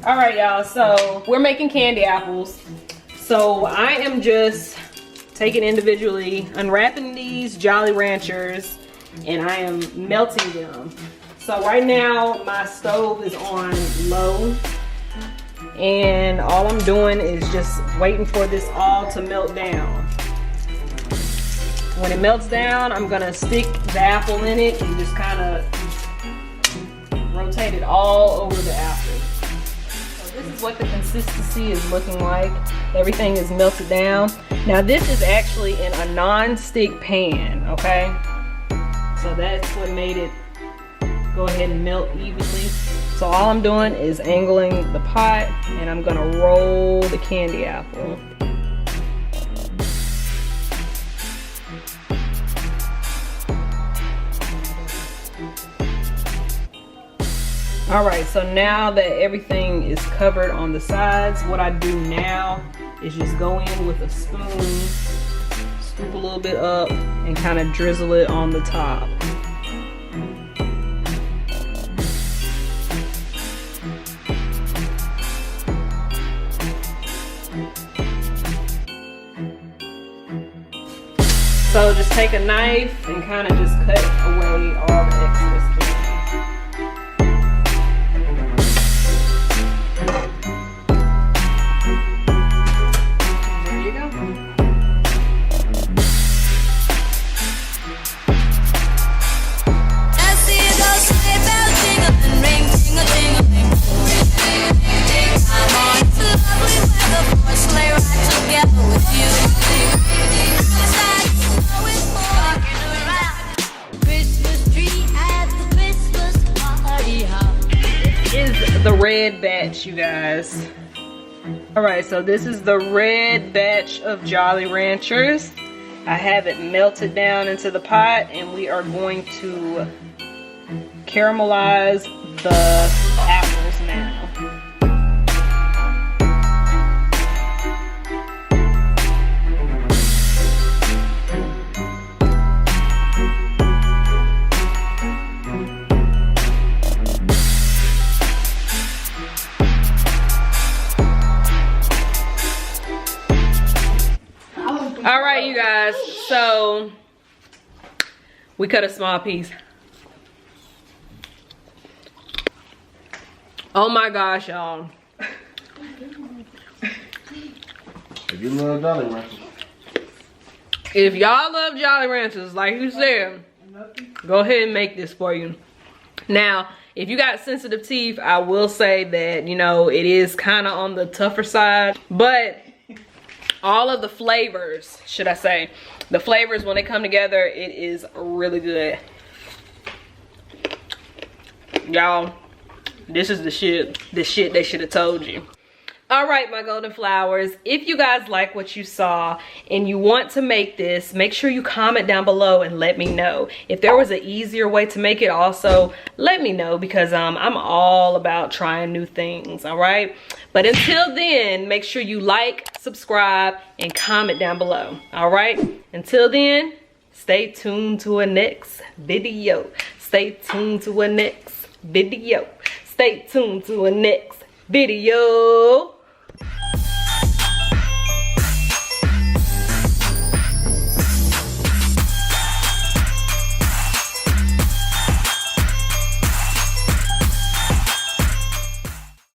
All right, y'all, so we're making candy apples. So I am just taking individually, unwrapping these Jolly Ranchers, and I am melting them. So right now my stove is on low, and all I'm doing is just waiting for this all to melt down. When it melts down, I'm gonna stick the apple in it and just kind of rotate it all over the apple. This is what the consistency is looking like. Everything is melted down. Now this is actually in a non-stick pan, okay? So that's what made it go ahead and melt evenly. So all I'm doing is angling the pot, and I'm gonna roll the candy apple. All right, so now that everything is covered on the sides, what I do now is just go in with a spoon, scoop a little bit up, and kind of drizzle it on the top. So just take a knife and kind of just cut away all the excess candy. The red batch, you guys. All right, so this is the red batch of Jolly Ranchers. I have it melted down into the pot, and we are going to caramelize the apples now. All right, you guys, so we cut a small piece. Oh my gosh, y'all. If you love Jolly Ranchers. If y'all love Jolly Ranchers, like you said, go ahead and make this for you. Now, if you got sensitive teeth, I will say that, you know, it is kind of on the tougher side, but all of the flavors, should I say, the flavors, when they come together, it is really good. Y'all, this is the shit they should have told you. All right, my golden flowers, if you guys like what you saw and you want to make this, make sure you comment down below and let me know. If there was an easier way to make it, also let me know, because I'm all about trying new things, all right? But until then, make sure you like, subscribe, and comment down below, all right? Until then, stay tuned to a next video. Stay tuned to a next video. Stay tuned to a next video.